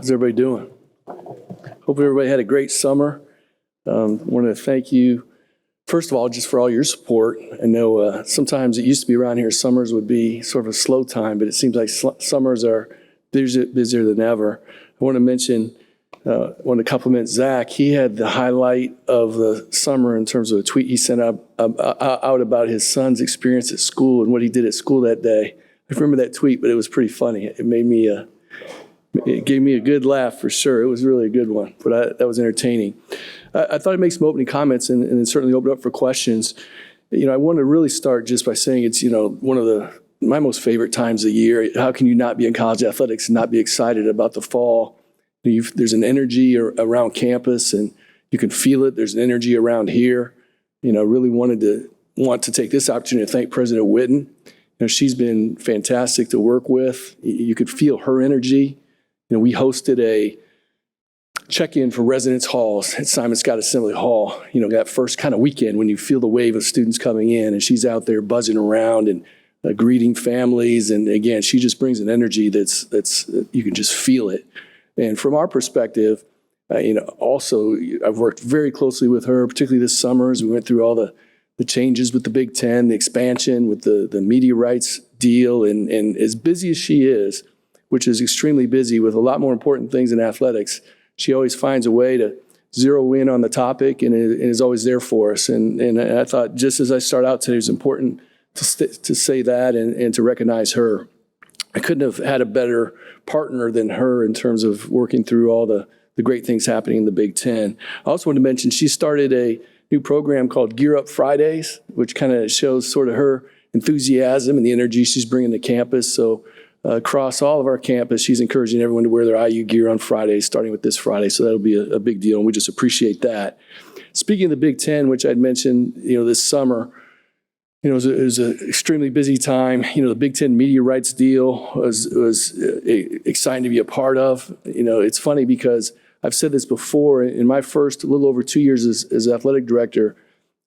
How's everybody doing? Hope everybody had a great summer. Want to thank you, first of all, just for all your support. I know sometimes it used to be around here, summers would be sort of a slow time, but it seems like summers are busier than ever. I want to compliment Zach. He had the highlight of the summer in terms of a tweet he sent out about his son's experience at school and what he did at school that day. I remember that tweet, but it was pretty funny. It gave me a good laugh for sure. It was really a good one, but that was entertaining. I thought I'd make some opening comments and then certainly open up for questions. I want to really start just by saying it's, one of my most favorite times of the year. How can you not be in college athletics and not be excited about the fall? There's an energy around campus and you can feel it. There's an energy around here. Really want to take this opportunity to thank President Whitten. She's been fantastic to work with. You could feel her energy. We hosted a check-in for residence halls at Simon Scott Assembly Hall. That first kind of weekend when you feel the wave of students coming in, and she's out there buzzing around and greeting families. And again, she just brings an energy that's you can just feel it. And from our perspective, also I've worked very closely with her, particularly this summer as we went through all the changes with the Big Ten, the expansion with the media rights deal, and as busy as she is, which is extremely busy with a lot more important things in athletics, she always finds a way to zero in on the topic and is always there for us. And I thought just as I start out today, it was important to say that and to recognize her. I couldn't have had a better partner than her in terms of working through all the great things happening in the Big Ten. I also want to mention she started a new program called Gear Up Fridays, which kind of shows sort of her enthusiasm and the energy she's bringing to campus. So across all of our campus, she's encouraging everyone to wear their IU gear on Fridays, starting with this Friday. So that'll be a big deal, and we just appreciate that. Speaking of the Big Ten, which I'd mentioned, this summer, it was an extremely busy time. The Big Ten media rights deal was exciting to be a part of. It's funny because I've said this before. In my first a little over 2 years as athletic director,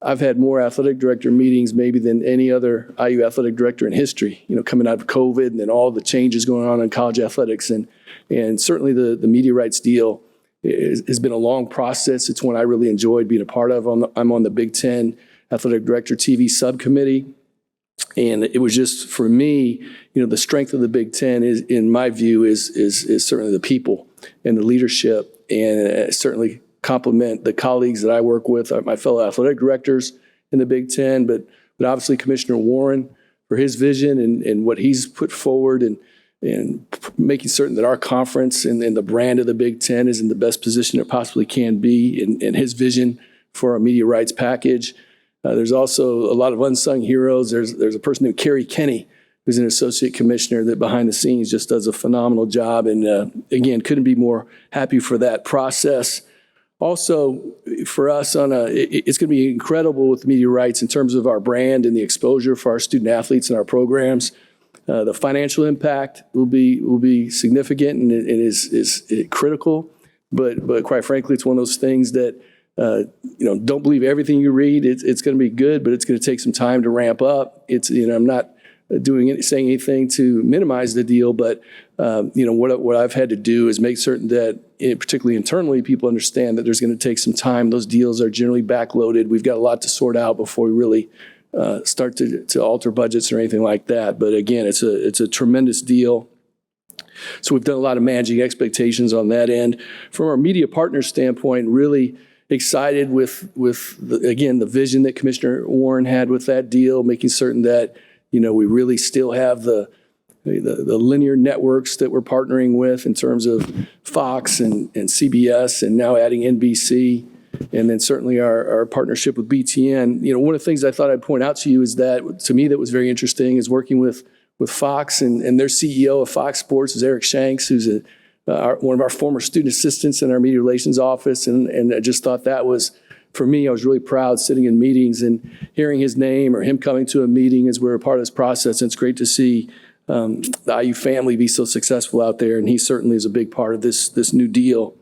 I've had more athletic director meetings maybe than any other IU athletic director in history, coming out of COVID and then all the changes going on in college athletics. And certainly the media rights deal has been a long process. It's one I really enjoyed being a part of. I'm on the Big Ten Athletic Director TV subcommittee. And it was just, for me, the strength of the Big Ten is, in my view, is certainly the people and the leadership, and certainly compliment the colleagues that I work with, my fellow athletic directors in the Big Ten, but obviously Commissioner Warren for his vision and what he's put forward and making certain that our conference and the brand of the Big Ten is in the best position it possibly can be, and his vision for our media rights package. There's also a lot of unsung heroes. There's a person named Kerry Kenny, who's an associate commissioner that behind the scenes just does a phenomenal job. And again, couldn't be more happy for that process. Also, for us, it's going to be incredible with media rights in terms of our brand and the exposure for our student athletes and our programs. The financial impact will be significant and is critical. But quite frankly, it's one of those things that don't believe everything you read. It's going to be good, but it's going to take some time to ramp up. I'm not saying anything to minimize the deal, but what I've had to do is make certain that, particularly internally, people understand that there's going to take some time. Those deals are generally backloaded. We've got a lot to sort out before we really start to alter budgets or anything like that. But again, it's a tremendous deal. So we've done a lot of managing expectations on that end. From our media partner standpoint, really excited with the vision that Commissioner Warren had with that deal, making certain that we really still have the linear networks that we're partnering with in terms of Fox and CBS, and now adding NBC, and then certainly our partnership with BTN. One of the things I thought I'd point out to you is that, to me, that was very interesting is working with Fox, and their CEO of Fox Sports is Eric Shanks, who's one of our former student assistants in our media relations office, and I just thought that was, for me, I was really proud sitting in meetings and hearing his name or him coming to a meeting as we're a part of this process. And it's great to see the IU family be so successful out there, and he certainly is a big part of this new deal.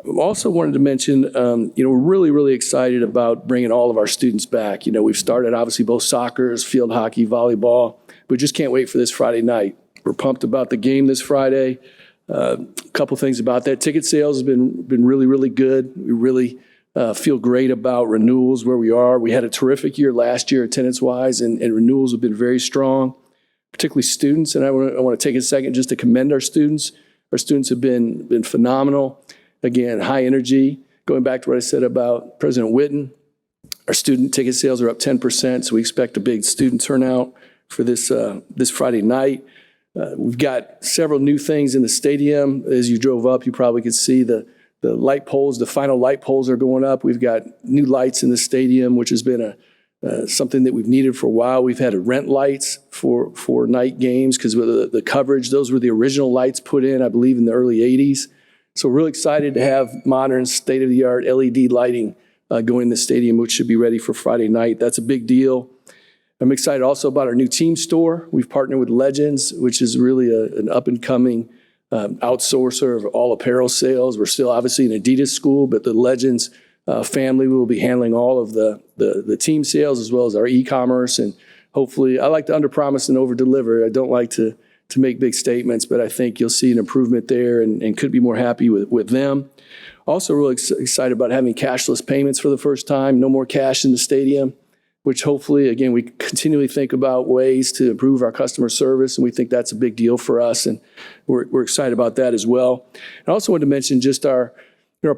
I also wanted to mention, we're really, really excited about bringing all of our students back. We've started, obviously, both soccer, field hockey, volleyball, but just can't wait for this Friday night. We're pumped about the game this Friday. A couple things about that. Ticket sales has been really, really good. We really feel great about renewals where we are. We had a terrific year last year attendance-wise, and renewals have been very strong, particularly students. And I want to take a second just to commend our students. Our students have been phenomenal. Again, high energy. Going back to what I said about President Whitten, our student ticket sales are up 10%, so we expect a big student turnout for this Friday night. We've got several new things in the stadium. As you drove up, you probably could see the light poles. The final light poles are going up. We've got new lights in the stadium, which has been something that we've needed for a while. We've had to rent lights for night games because with the coverage, those were the original lights put in, I believe, in the early 80s. So we're really excited to have modern, state-of-the-art LED lighting going in the stadium, which should be ready for Friday night. That's a big deal. I'm excited also about our new team store. We've partnered with Legends, which is really an up-and-coming outsourcer of all apparel sales. We're still obviously an Adidas school, but the Legends family will be handling all of the team sales as well as our e-commerce. And hopefully, I like to underpromise and overdeliver. I don't like to make big statements, but I think you'll see an improvement there and could be more happy with them. Also really excited about having cashless payments for the first time. No more cash in the stadium, which hopefully, again, we continually think about ways to improve our customer service, and we think that's a big deal for us, and we're excited about that as well. I also wanted to mention just our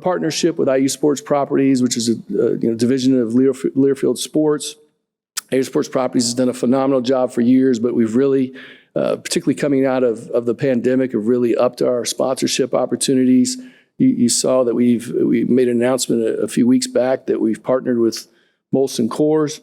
partnership with IU Sports Properties, which is a division of Learfield Sports. IU Sports Properties has done a phenomenal job for years, but we've really, particularly coming out of the pandemic, have really upped our sponsorship opportunities. You saw that we made an announcement a few weeks back that we've partnered with Molson Coors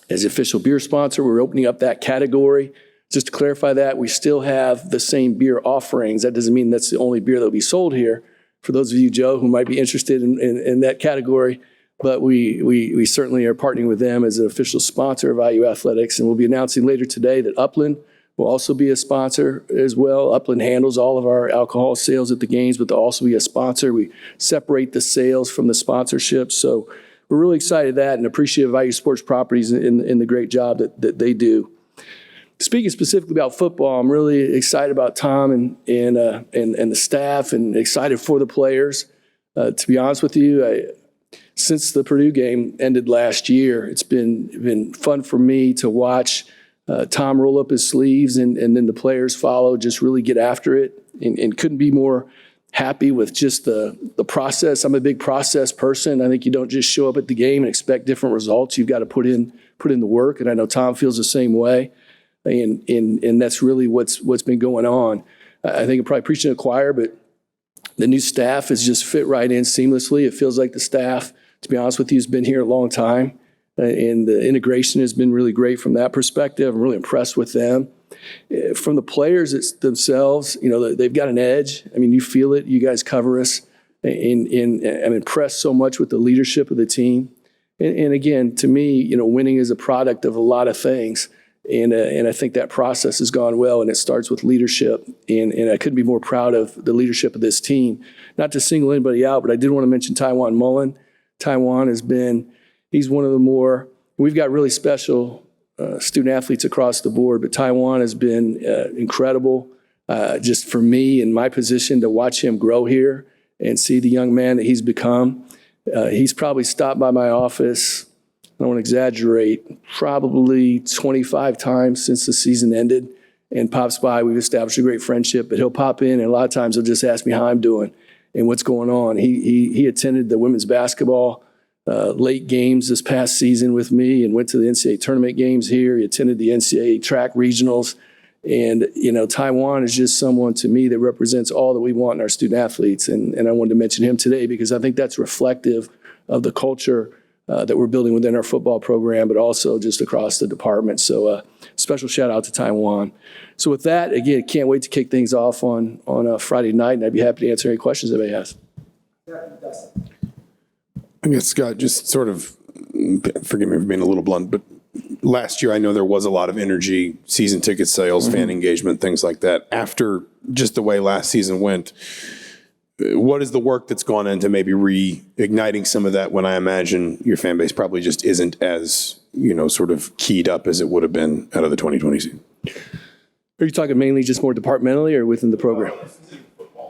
as the official beer sponsor. We're opening up that category. Just to clarify that, we still have the same beer offerings. That doesn't mean that's the only beer that will be sold here. For those of you, Joe, who might be interested in that category, but we certainly are partnering with them as an official sponsor of IU Athletics, and we'll be announcing later today that Upland will also be a sponsor as well. Upland handles all of our alcohol sales at the games, but they'll also be a sponsor. We separate the sales from the sponsorship, so we're really excited that and appreciative of IU Sports Properties in the great job that they do. Speaking specifically about football, I'm really excited about Tom and the staff, and excited for the players. To be honest with you, since the Purdue game ended last year, it's been fun for me to watch Tom roll up his sleeves and then the players follow, just really get after it, and couldn't be more happy with just the process. I'm a big process person. I think you don't just show up at the game and expect different results. You've got to put in the work, and I know Tom feels the same way. And that's really what's been going on. I think I'm probably preaching to the choir, but the new staff has just fit right in seamlessly. It feels like the staff, to be honest with you, has been here a long time, and the integration has been really great from that perspective. I'm really impressed with them. From the players themselves, they've got an edge. I mean, you feel it. You guys cover us, and I'm impressed so much with the leadership of the team. And again, to me, winning is a product of a lot of things. And I think that process has gone well, and it starts with leadership. And I couldn't be more proud of the leadership of this team. Not to single anybody out, but I did want to mention Tywan Mullen. Tywan he's one of the more, we've got really special student athletes across the board, but Tywan has been incredible just for me in my position to watch him grow here and see the young man that he's become. He's probably stopped by my office, I don't want to exaggerate, probably 25 times since the season ended, and pops by. We've established a great friendship, but he'll pop in, and a lot of times he'll just ask me how I'm doing and what's going on. He attended the women's basketball late games this past season with me and went to the NCAA tournament games here. He attended the NCAA track regionals. And, Tywan is just someone to me that represents all that we want in our student athletes. And I wanted to mention him today because I think that's reflective of the culture that we're building within our football program, but also just across the department. So special shout out to Tywan. So with that, again, can't wait to kick things off on a Friday night, and I'd be happy to answer any questions that may have. I guess, Scott, just sort of, forgive me for being a little blunt, but last year I know there was a lot of energy, season ticket sales, fan engagement, things like that. After just the way last season went, what is the work that's gone into maybe reigniting some of that when I imagine your fan base probably just isn't as, sort of keyed up as it would have been out of the 2020 season? Are you talking mainly just more departmentally or within the program?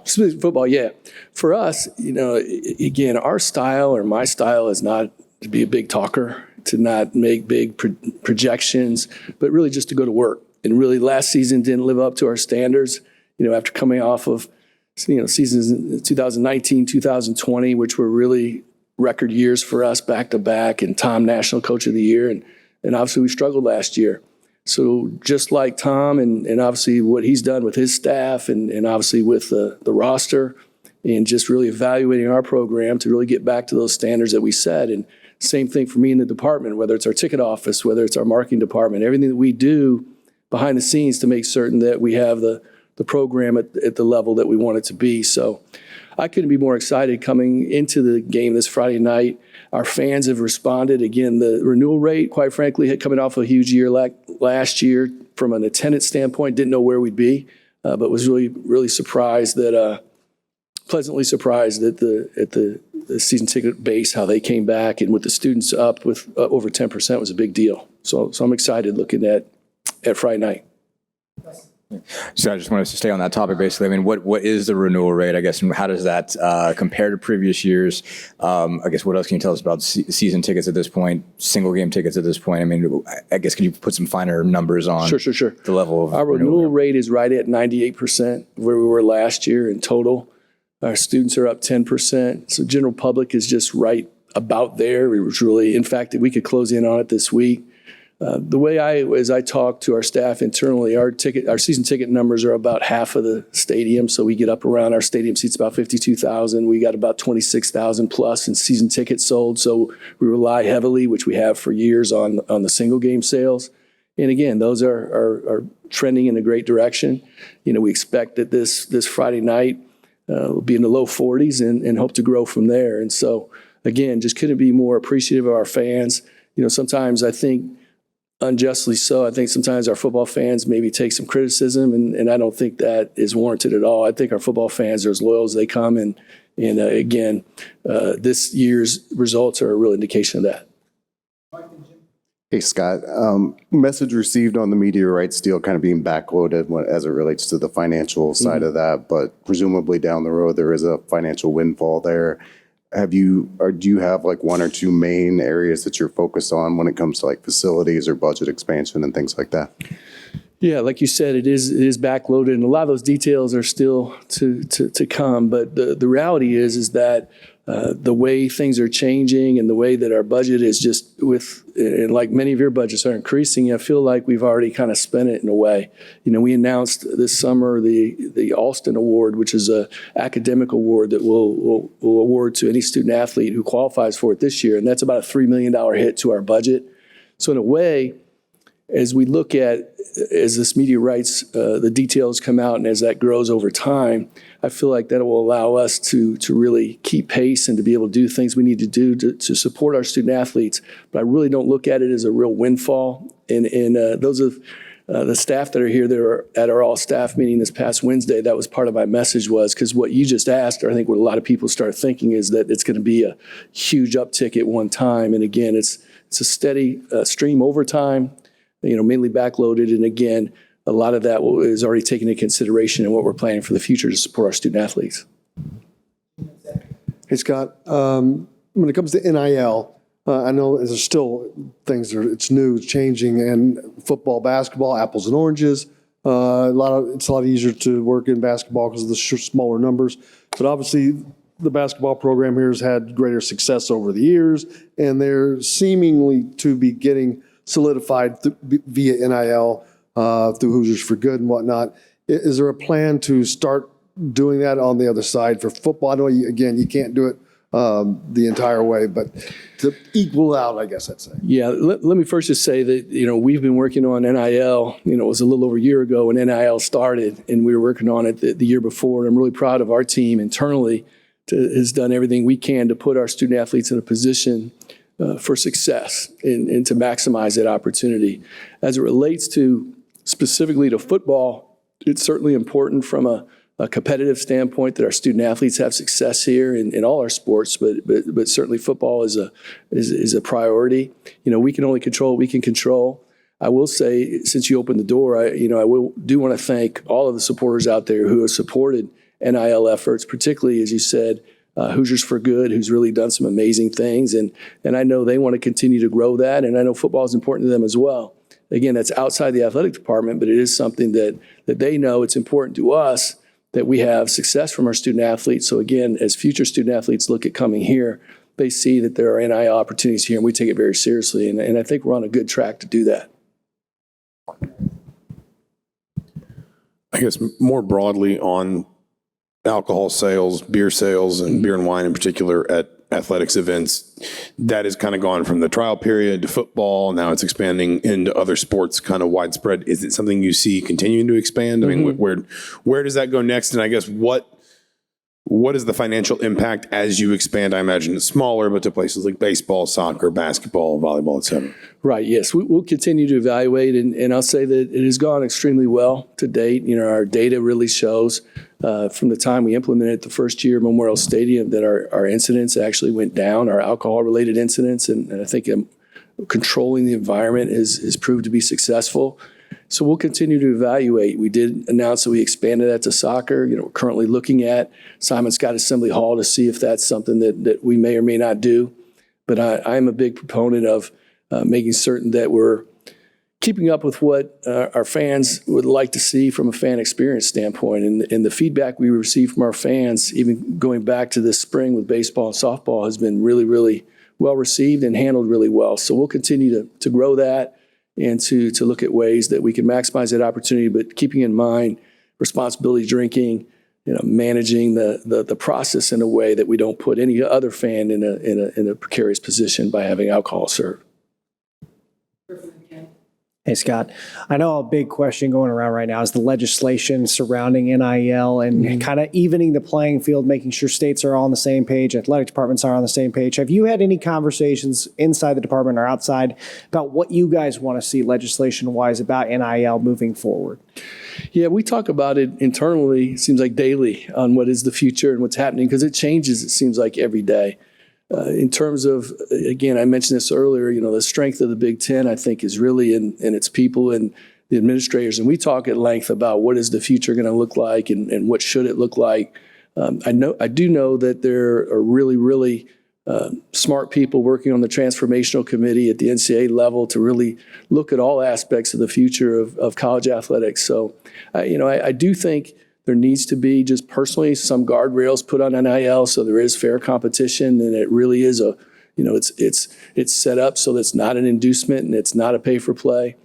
Specifically football, yeah. For us, again, our style or my style is not to be a big talker, to not make big projections, but really just to go to work. And really last season didn't live up to our standards, after coming off of, seasons 2019, 2020, which were really record years for us back to back, and Tom National Coach of the Year. And obviously we struggled last year. So just like Tom and obviously what he's done with his staff and obviously with the roster and just really evaluating our program to really get back to those standards that we set. And same thing for me in the department, whether it's our ticket office, whether it's our marketing department, everything that we do behind the scenes to make certain that we have the program at the level that we want it to be. So I couldn't be more excited coming into the game this Friday night. Our fans have responded. Again, the renewal rate, quite frankly, coming off a huge year last year from an attendance standpoint, didn't know where we'd be, but was really, really surprised pleasantly surprised at the season ticket base, how they came back, and with the students up with over 10% was a big deal. So I'm excited looking at Friday night. So I just wanted to stay on that topic, basically. I mean, what is the renewal rate, I guess, and how does that compare to previous years? I guess what else can you tell us about season tickets at this point, single game tickets at this point? I mean, I guess could you put some finer numbers on Sure. the level of our renewal rate is right at 98% where we were last year in total. Our students are up 10%. So general public is just right about there. It was really, in fact, we could close in on it this week. The way as I talk to our staff internally, our season ticket numbers are about half of the stadium. So we get up around, our stadium seats about 52,000. We got about 26,000 plus in season tickets sold. So we rely heavily, which we have for years, on the single game sales. And again, those are trending in a great direction. We expect that this Friday night will be in the low 40s and hope to grow from there. And so again, just couldn't be more appreciative of our fans. Sometimes I think, unjustly so, I think sometimes our football fans maybe take some criticism, and I don't think that is warranted at all. I think our football fans are as loyal as they come, and again, this year's results are a real indication of that. Hey, Scott. Message received on the media rights deal kind of being backloaded as it relates to the financial side of that, but presumably down the road there is a financial windfall there. Do you have like one or two main areas that you're focused on when it comes to like facilities or budget expansion and things like that? Yeah, like you said, it is backloaded, and a lot of those details are still to come. But the reality is that the way things are changing and the way that our budget is just and like many of your budgets are increasing, I feel like we've already kind of spent it in a way. We announced this summer the Alston Award, which is a academic award that we'll award to any student athlete who qualifies for it this year, and that's about a $3 million hit to our budget. So in a way, as we look at, as this media rights, the details come out, and as that grows over time, I feel like that will allow us to really keep pace and to be able to do things we need to do to support our student athletes. But I really don't look at it as a real windfall. And those of the staff that are here that are at our all-staff meeting this past Wednesday, that was part of my message, was because what you just asked, or I think what a lot of people start thinking, is that it's going to be a huge uptick at one time. And again, it's a steady stream over time, mainly backloaded. And again, a lot of that is already taken into consideration in what we're planning for the future to support our student athletes. Hey, Scott, when it comes to NIL, I know there's still things it's new, it's changing, and football, basketball, apples and oranges. It's a lot easier to work in basketball because of the smaller numbers. But obviously, the basketball program here has had greater success over the years, and they're seemingly to be getting solidified via NIL through Hoosiers for Good and whatnot. Is there a plan to start doing that on the other side for football? I know, you can't do it the entire way, but to equal out, I guess I'd say. Yeah, let me first just say that, we've been working on NIL. It was a little over a year ago when NIL started, and we were working on it the year before. And I'm really proud of our team internally has done everything we can to put our student athletes in a position for success and to maximize that opportunity. As it relates to specifically to football, it's certainly important from a competitive standpoint that our student athletes have success here in all our sports, but certainly football is a priority. We can only control what we can control. I will say, since you opened the door, I do want to thank all of the supporters out there who have supported NIL efforts, particularly, as you said, Hoosiers for Good, who's really done some amazing things. And I know they want to continue to grow that. And I know football is important to them as well. Again, that's outside the athletic department, but it is something that they know it's important to us that we have success from our student athletes. So again, as future student athletes look at coming here, they see that there are NIL opportunities here, and we take it very seriously. And I think we're on a good track to do that. I guess more broadly on alcohol sales, beer sales, and beer and wine in particular at athletics events, that has kind of gone from the trial period to football. Now it's expanding into other sports kind of widespread. Is it something you see continuing to expand? I mean, where does that go next? And I guess what is the financial impact as you expand? I imagine it's smaller, but to places like baseball, soccer, basketball, volleyball, et cetera. Right, yes. We'll continue to evaluate, and I'll say that it has gone extremely well to date. You know, our data really shows from the time we implemented the first year Memorial Stadium that our incidents actually went down, our alcohol-related incidents, and I think controlling the environment has proved to be successful. So we'll continue to evaluate. We did announce that we expanded that to soccer. You know, we're currently looking at Simon Scott Assembly Hall to see if that's something that we may or may not do. But I am a big proponent of making certain that we're keeping up with what our fans would like to see from a fan experience standpoint. And the feedback we receive from our fans, even going back to this spring with baseball and softball, has been really, really well received and handled really well. So we'll continue to grow that and to look at ways that we can maximize that opportunity, but keeping in mind responsibility drinking, you know, managing the process in a way that we don't put any other fan in a precarious position by having alcohol served. Hey, Scott. I know a big question going around right now is the legislation surrounding NIL and kind of evening the playing field, making sure states are all on the same page, athletic departments are on the same page. Have you had any conversations inside the department or outside about what you guys want to see legislation-wise about NIL moving forward? Yeah, we talk about it internally, it seems like daily, on what is the future and what's happening, because it changes, it seems like, every day. In terms of, again, I mentioned this earlier, you know, the strength of the Big Ten, I think, is really in its people and the administrators. And we talk at length about what is the future going to look like and what should it look like. I do know that there are really, really smart people working on the transformational committee at the NCAA level to really look at all aspects of the future of college athletics. So, I do think there needs to be, just personally, some guardrails put on NIL so there is fair competition, and it really is it's set up so that it's not an inducement and it's not a pay for play.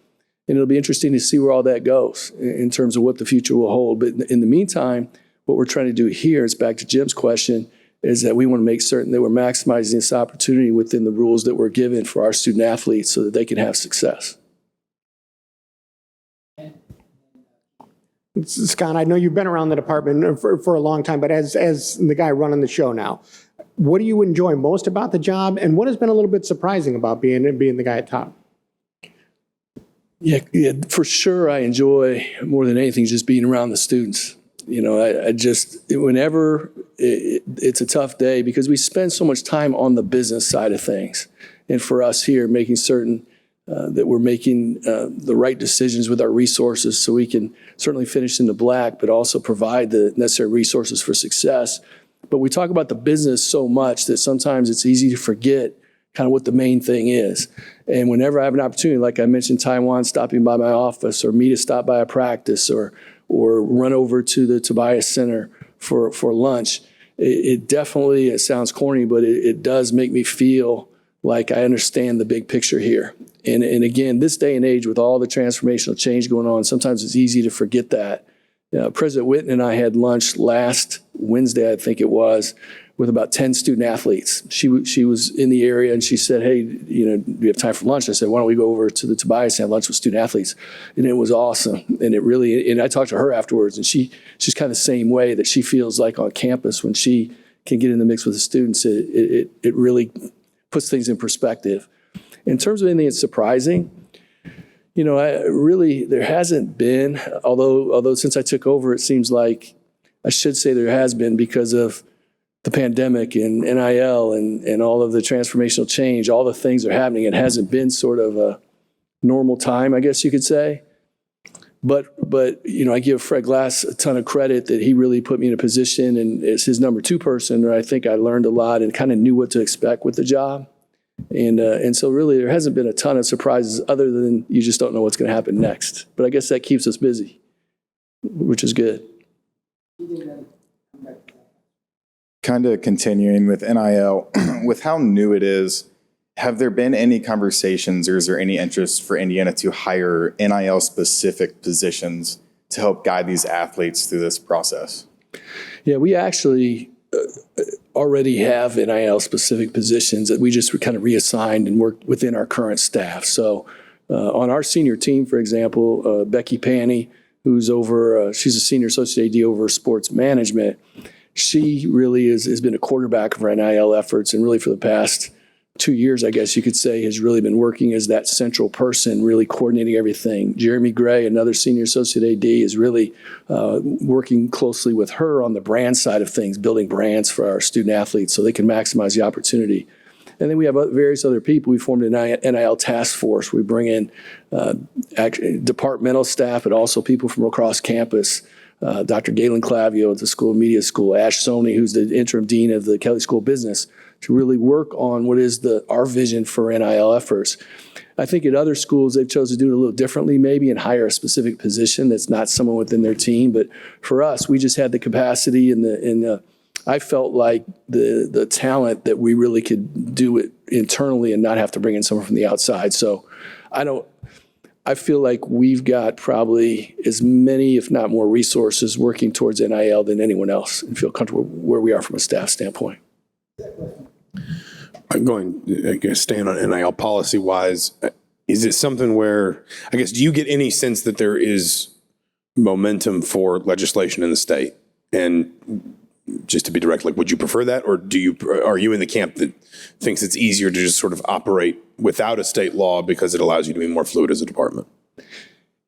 And it'll be interesting to see where all that goes in terms of what the future will hold. But in the meantime, what we're trying to do here is back to Jim's question, is that we want to make certain that we're maximizing this opportunity within the rules that we're given for our student athletes so that they can have success. Scott, I know you've been around the department for a long time, but as the guy running the show now, what do you enjoy most about the job, and what has been a little bit surprising about being the guy at top? Yeah, for sure. I enjoy more than anything just being around the students. You know, I just, whenever it's a tough day, because we spend so much time on the business side of things, and for us here, making certain that we're making the right decisions with our resources so we can certainly finish in the black, but also provide the necessary resources for success. But we talk about the business so much that sometimes it's easy to forget kind of what the main thing is. And whenever I have an opportunity, like I mentioned, Taiwan stopping by my office, or me to stop by a practice, or run over to the Tobias Center for lunch, it definitely, it sounds corny, but it does make me feel like I understand the big picture here. And again, this day and age, with all the transformational change going on, sometimes it's easy to forget that. President Whitten and I had lunch last Wednesday, I think it was, with about 10 student athletes. She was in the area, and she said, hey, do you have time for lunch? I said, why don't we go over to the Tobias and have lunch with student athletes? And it was awesome. And I talked to her afterwards, and she's kind of the same way, that she feels like on campus when she can get in the mix with the students, it really puts things in perspective. In terms of anything that's surprising, there hasn't been, although since I took over, it seems like I should say there has been, because of the pandemic and NIL and all of the transformational change, all the things that are happening. It hasn't been sort of a normal time, I guess you could say. But I give Fred Glass a ton of credit that he really put me in a position, and as his number two person, where I think I learned a lot and kind of knew what to expect with the job. And so really there hasn't been a ton of surprises other than you just don't know what's going to happen next. But I guess that keeps us busy, which is good. Kind of continuing with NIL, with how new it is, have there been any conversations or is there any interest for Indiana to hire NIL specific positions to help guide these athletes through this process? Yeah, we actually already have NIL specific positions that we just kind of reassigned and worked within our current staff. So on our senior team, for example, Becky Panny, who's over, she's a senior associate AD over sports management. She really has been a quarterback of our NIL efforts, and really for the past 2 years, I guess you could say, has really been working as that central person, really coordinating everything. Jeremy Gray, another senior associate AD, is really working closely with her on the brand side of things, building brands for our student athletes so they can maximize the opportunity. And then we have various other people. We formed an NIL task force. We bring in departmental staff, but also people from across campus. Dr. Galen Clavio at the School of Media School, Ash Sony, who's the interim dean of the Kelly School of Business, to really work on what is our vision for NIL efforts. I think at other schools, they've chosen to do it a little differently maybe and hire a specific position that's not someone within their team. But for us, we just had the capacity and I felt like the talent that we really could do it internally and not have to bring in someone from the outside. So I feel like we've got probably as many, if not more, resources working towards NIL than anyone else, and feel comfortable where we are from a staff standpoint. I'm going, I guess, staying on NIL policy-wise, is it something where, I guess, do you get any sense that there is momentum for legislation in the state? And just to be direct, like, would you prefer that, or are you in the camp that thinks it's easier to just sort of operate without a state law because it allows you to be more fluid as a department?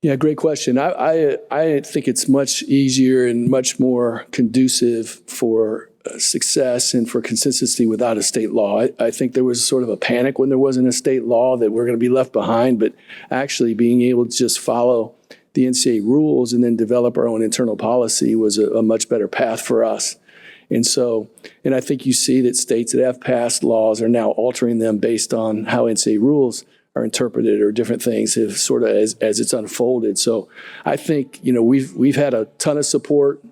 Yeah, great question. I think it's much easier and much more conducive for success and for consistency without a state law. I think there was sort of a panic when there wasn't a state law that we're going to be left behind, but actually being able to just follow the NCAA rules and then develop our own internal policy was a much better path for us. And I think you see that states that have passed laws are now altering them based on how NCAA rules are interpreted, or different things have sort of as it's unfolded. So I think, we've had a ton of support,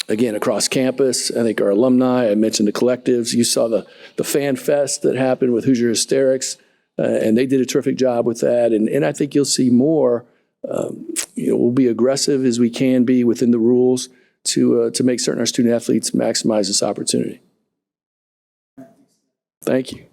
again, across campus. I think our alumni, I mentioned the collectives. You saw the fan fest that happened with Hoosier Hysterics, and they did a terrific job with that. And I think you'll see more. We'll be aggressive as we can be within the rules to make certain our student athletes maximize this opportunity. Thank you.